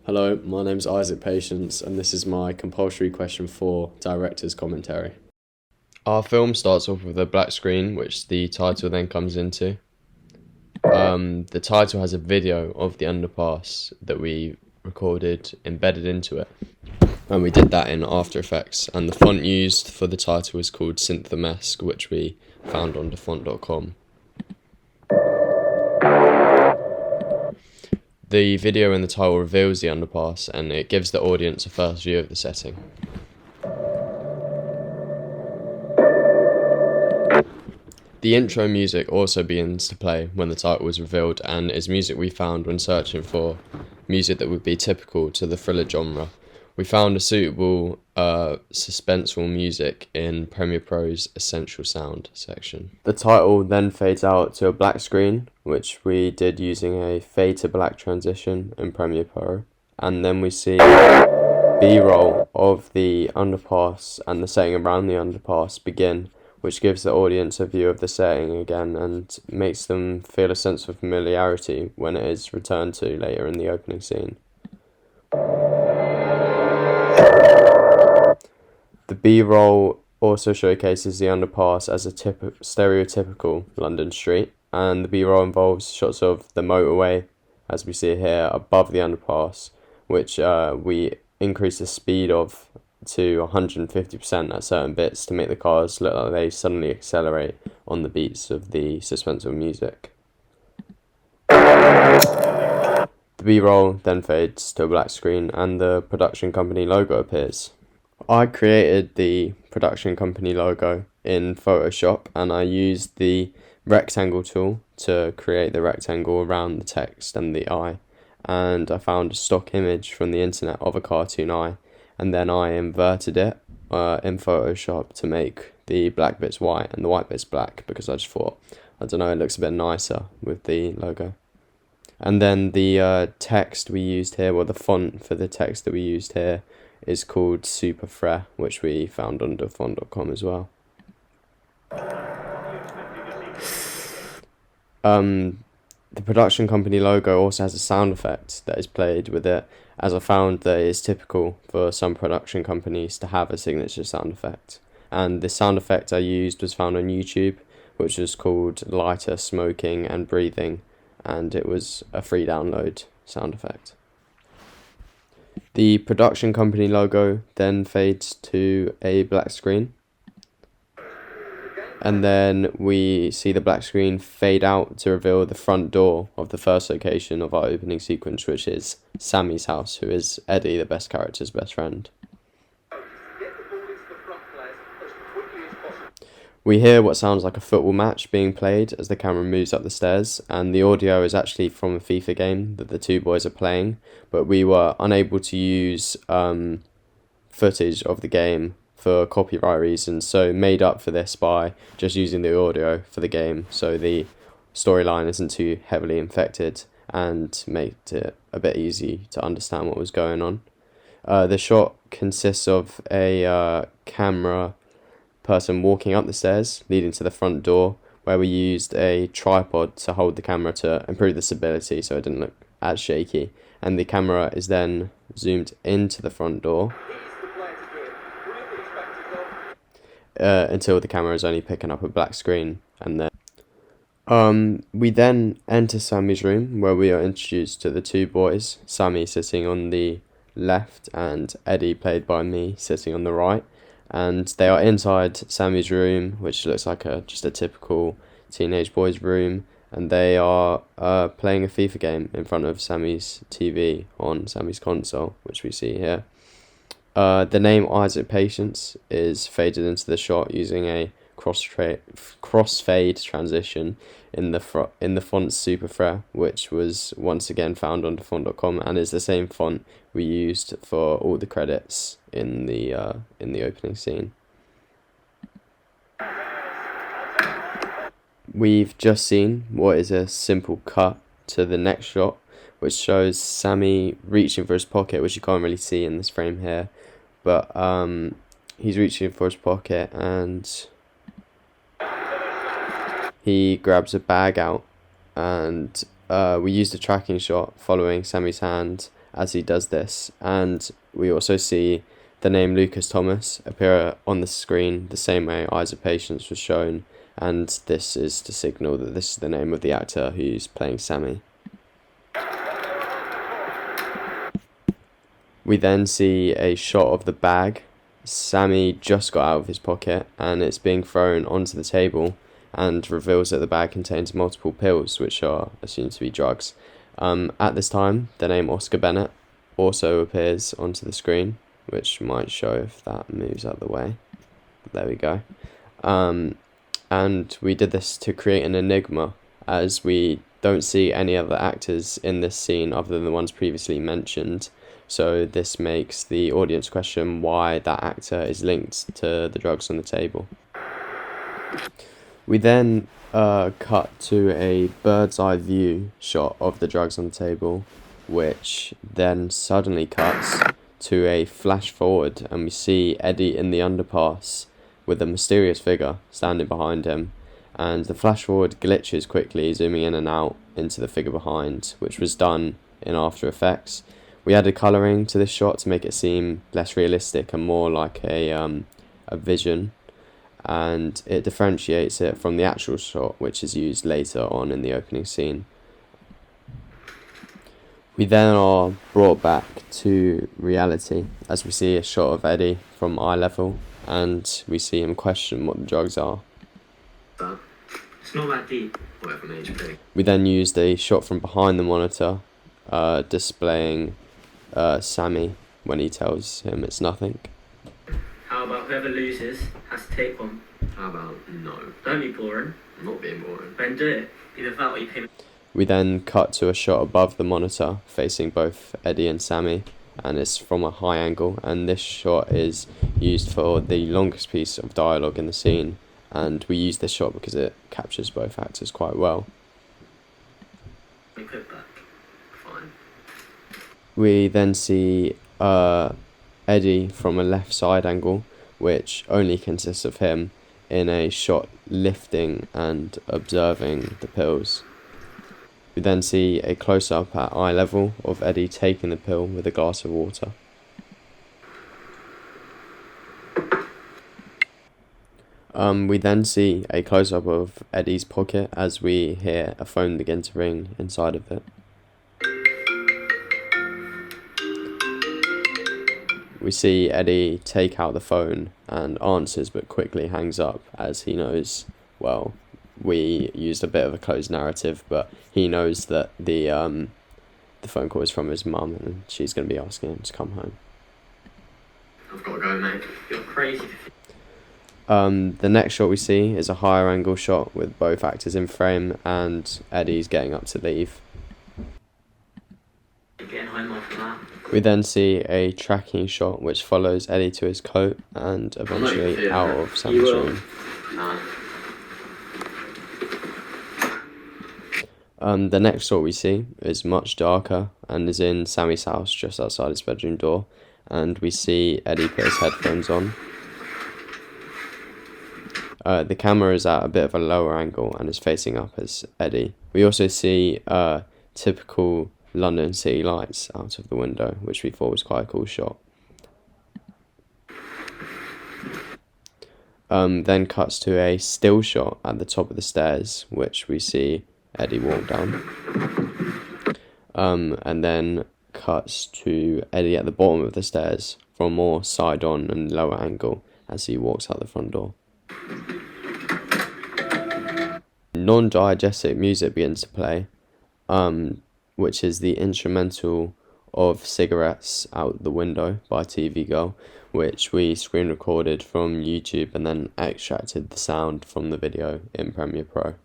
Hello, my name's Isaac Patience, and this is my compulsory question 4 director's commentary. Our film starts off with a black screen, which the title then comes into. The title has a video of the underpass that we recorded embedded into it, and we did that in After Effects. And the font used for the title is called Synthemesque, which we found on defont.com. The video in the title reveals the underpass, and it gives the audience a first view of the setting. The intro music also begins to play when the title is revealed, and is music we found when searching for music that would be typical to the thriller genre. We found a suitable suspenseful music in Premiere Pro's Essential Sound section. The title then fades out to a black screen, which we did using a fade to black transition in Premiere Pro, and then we see B-roll of the underpass and the setting around the underpass begin, which gives the audience a view of the setting again and makes them feel a sense of familiarity when it is returned to later in the opening scene. The B-roll also showcases the underpass as a stereotypical London street, and the B-roll involves shots of the motorway, as we see here, above the underpass, which we increase the speed of to 150% at certain bits to make the cars look like they suddenly accelerate on the beats of the suspenseful music. The B-roll then fades to a black screen and the production company logo appears. I created the production company logo in Photoshop, and I used the rectangle tool to create the rectangle around the text and the eye, and I found a stock image from the internet of a cartoon eye, and then I inverted it in Photoshop to make the black bits white and the white bits black, because I just thought, I don't know, it looks a bit nicer with the logo. And then the text we used here, well, the font for the text that we used here is called CQ4, which we found on defont.com as well. The production company logo also has a sound effect that is played with it, as I found that it is typical for some production companies to have a signature sound effect. And the sound effect I used was found on YouTube, which was called lighter smoking and breathing, and it was a free download sound effect. The production company logo then fades to a black screen, and then we see the black screen fade out to reveal the front door of the first location of our opening sequence, which is Sammy's house, who is Eddie, the best character's best friend. We hear what sounds like a football match being played as the camera moves up the stairs, and the audio is actually from a FIFA game that the two boys are playing, but we were unable to use footage of the game for copyright reasons, so made up for this by just using the audio for the game, so the storyline isn't too heavily infected and made it a bit easy to understand what was going on. The shot consists of a camera person walking up the stairs leading to the front door, where we used a tripod to hold the camera to improve the stability so it didn't look as shaky, and the camera is then zoomed into the front door until the camera is only picking up a black screen. And then we then enter Sammy's room, where we are introduced to the two boys, Sammy sitting on the left and Eddie, played by me, sitting on the right, and they are inside Sammy's room, which looks like just a typical teenage boy's room, and they are playing a FIFA game in front of Sammy's TV on Sammy's console, which we see here. The name Isaac Patience is faded into the shot using a crossfade transition in the font CQ4, which was once again found on defont.com and is the same font we used for all the credits in the opening scene. We've just seen what is a simple cut to the next shot, which shows Sammy reaching for his pocket, which you can't really see in this frame here, but he's reaching for his pocket and he grabs a bag out, and we used a tracking shot following Sammy's hand as he does this, and we also see the name Lucas Thomas appear on the screen the same way Eyes of Patience was shown, and this is to signal that this is the name of the actor who's playing Sammy. We then see a shot of the bag. Sammy just got out of his pocket and it's being thrown onto the table, and reveals that the bag contains multiple pills which are assumed to be drugs. At this time, the name Oscar Bennett also appears onto the screen, which might show if that moves out of the way. There we go. And we did this to create an enigma, as we don't see any other actors in this scene other than the ones previously mentioned. So this makes the audience question why that actor is linked to the drugs on the table. We then cut to a bird's eye view shot of the drugs on the table, which then suddenly cuts to a flash forward, and we see Eddie in the underpass with a mysterious figure standing behind him, and the flash forward glitches quickly, zooming in and out into the figure behind, which was done in After Effects. We added colouring to this shot to make it seem less realistic and more like a vision, and it differentiates it from the actual shot, which is used later on in the opening scene. We then are brought back to reality as we see a shot of Eddie from eye level, and we see him question what the drugs are. It's not that deep. Whatever an HP. We then used a shot from behind the monitor, displaying Sammy when he tells him it's nothing. How about whoever loses has to take one? How about no? Don't be boring. I'm not being boring. Then do it. Either that or you pay me. We then cut to a shot above the monitor facing both Eddie and Sammy, and it's from a high angle, and this shot is used for the longest piece of dialogue in the scene, and we use this shot because it captures both actors quite well. We put back. Fine. We then see Eddie from a left side angle, which only consists of him in a shot lifting and observing the pills. We then see a close-up at eye level of Eddie taking the pill with a glass of water. We then see a close-up of Eddie's pocket as we hear a phone begin to ring inside of it. We see Eddie take out the phone and answers, but quickly hangs up as he knows, well, we used a bit of a closed narrative, but he knows that the phone call is from his mum and she's going to be asking him to come home. I've got to go, mate. You're crazy. The next shot we see is a higher angle shot with both actors in frame and Eddie's getting up to leave. You're getting home after that. We then see a tracking shot which follows Eddie to his coat and eventually out of Sammy's room. Nah. The next shot we see is much darker and is in Sammy's house just outside his bedroom door, and we see Eddie put his headphones on. The camera is at a bit of a lower angle and is facing up as Eddie. We also see typical London city lights out of the window, which we thought was quite a cool shot. Then cuts to a still shot at the top of the stairs, which we see Eddie walk down. And then cuts to Eddie at the bottom of the stairs from a more side-on and lower angle as he walks out the front door. Non-diegetic music begins to play, which is the instrumental of Cigarettes Out the Window by TV Girl, which we screen recorded from YouTube and then extracted the sound from the video in Premiere Pro.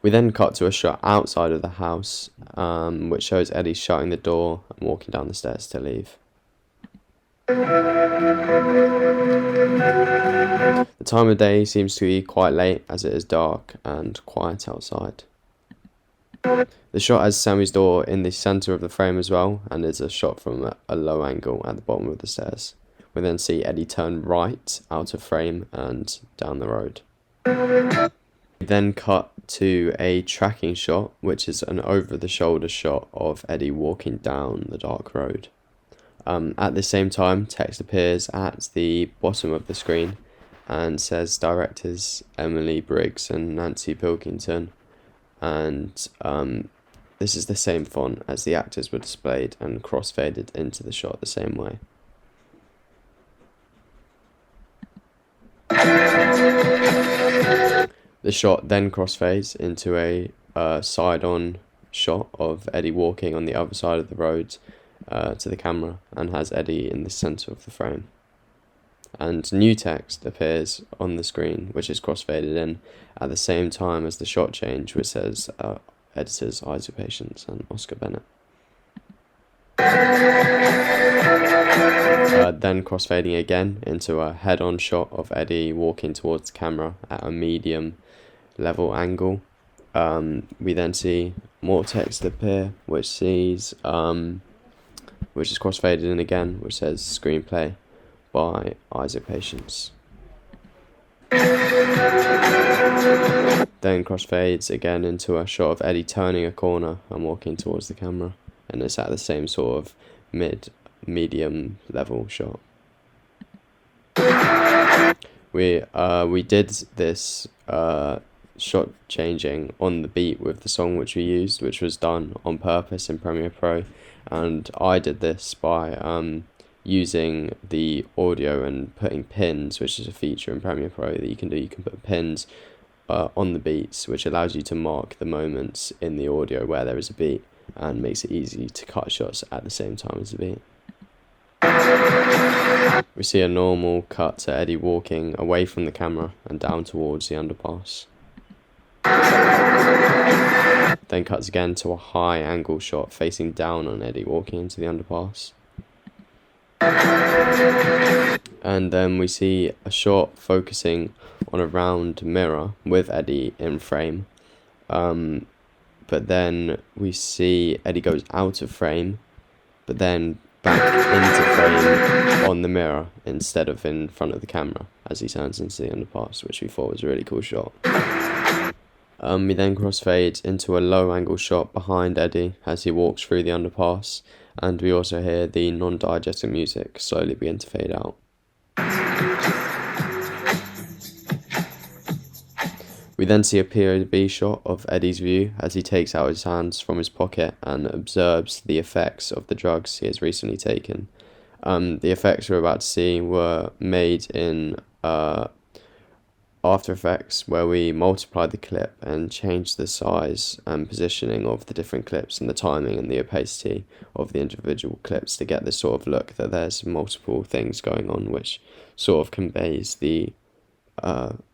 We then cut to a shot outside of the house, which shows Eddie shutting the door and walking down the stairs to leave. The time of day seems to be quite late as it is dark and quiet outside. The shot has Sammy's door in the centre of the frame as well, and is a shot from a low angle at the bottom of the stairs. We then see Eddie turn right out of frame and down the road. We then cut to a tracking shot, which is an over-the-shoulder shot of Eddie walking down the dark road. At the same time, text appears at the bottom of the screen and says directors Emily Briggs and Nancy Pilkington, and this is the same font as the actors were displayed and crossfaded into the shot the same way. The shot then crossfades into a side-on shot of Eddie walking on the other side of the road to the camera, and has Eddie in the centre of the frame. And new text appears on the screen, which is crossfaded in at the same time as the shot change, which says editors Isaac Patience and Oscar Bennett. Then crossfading again into a head-on shot of Eddie walking towards the camera at a medium level angle. We then see more text appear, which is crossfaded in again, which says screenplay by Isaac Patience. Then crossfades again into a shot of Eddie turning a corner and walking towards the camera, and it's at the same sort of medium level shot. We did this shot changing on the beat with the song which we used, which was done on purpose in Premiere Pro, and I did this by using the audio and putting pins, which is a feature in Premiere Pro that you can do. You can put pins on the beats, which allows you to mark the moments in the audio where there is a beat, and makes it easy to cut shots at the same time as the beat. We see a normal cut to Eddie walking away from the camera and down towards the underpass. Then cuts again to a high angle shot facing down on Eddie walking into the underpass. And then we see a shot focusing on a round mirror with Eddie in frame. But then we see Eddie goes out of frame, but then back into frame on the mirror instead of in front of the camera as he turns into the underpass, which we thought was a really cool shot. We then crossfade into a low angle shot behind Eddie as he walks through the underpass, and we also hear the non-diegetic music slowly begin to fade out. We then see a POV shot of Eddie's view as he takes out his hands from his pocket and observes the effects of the drugs he has recently taken. The effects we're about to see were made in After Effects, where we multiplied the clip and changed the size and positioning of the different clips and the timing and the opacity of the individual clips to get this sort of look that there's multiple things going on, which sort of conveys the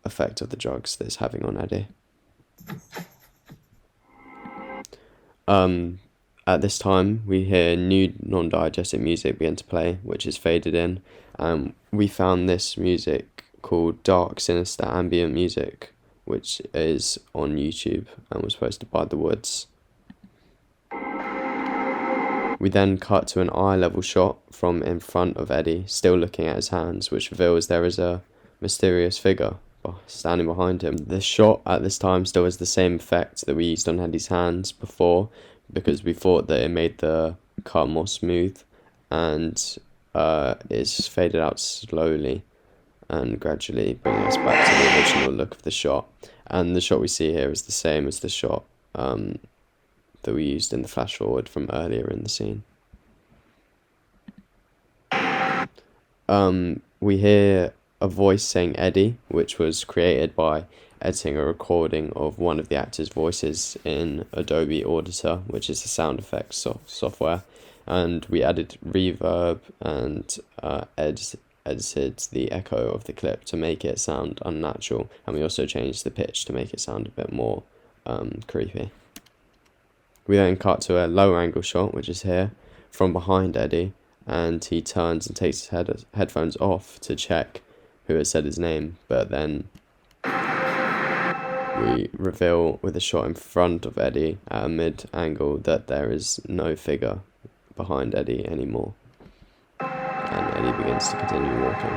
effect of the drugs that it's having on Eddie. At this time, we hear new non-diegetic music begin to play, which is faded in. We found this music called Dark Sinister Ambient Music, which is on YouTube and was posted by The Woods. We then cut to an eye level shot from in front of Eddie, still looking at his hands, which reveals there is a mysterious figure standing behind him. The shot at this time still has the same effect that we used on Eddie's hands before, because we thought that it made the cut more smooth, and it's faded out slowly and gradually bringing us back to the original look of the shot. And the shot we see here is the same as the shot that we used in the flash forward from earlier in the scene. We hear a voice saying Eddie, which was created by editing a recording of one of the actors' voices in Adobe Auditor, which is the sound effects software, and we added reverb and edited the echo of the clip to make it sound unnatural, and we also changed the pitch to make it sound a bit more creepy. We then cut to a low angle shot, which is here, from behind Eddie, and he turns and takes his headphones off to check who has said his name, but then we reveal with a shot in front of Eddie at a mid angle that there is no figure behind Eddie anymore, and Eddie begins to continue walking.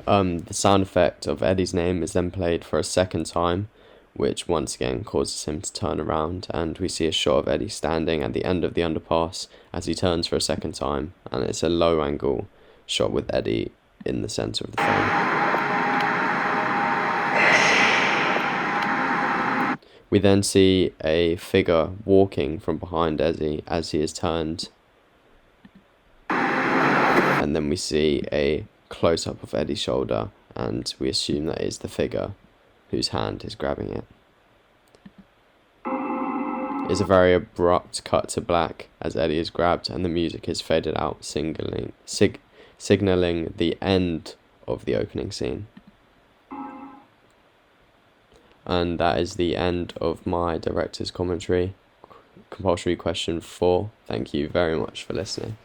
The sound effect of Eddie's name is then played for a second time, which once again causes him to turn around, and we see a shot of Eddie standing at the end of the underpass as he turns for a second time, and it's a low angle shot with Eddie in the centre of the frame. We then see a figure walking from behind Eddie as he is turned, and then we see a close-up of Eddie's shoulder, and we assume that is the figure whose hand is grabbing it. It's a very abrupt cut to black as Eddie is grabbed and the music is faded out, signalling the end of the opening scene. And that is the end of my director's commentary. Compulsory question 4. Thank you very much for listening.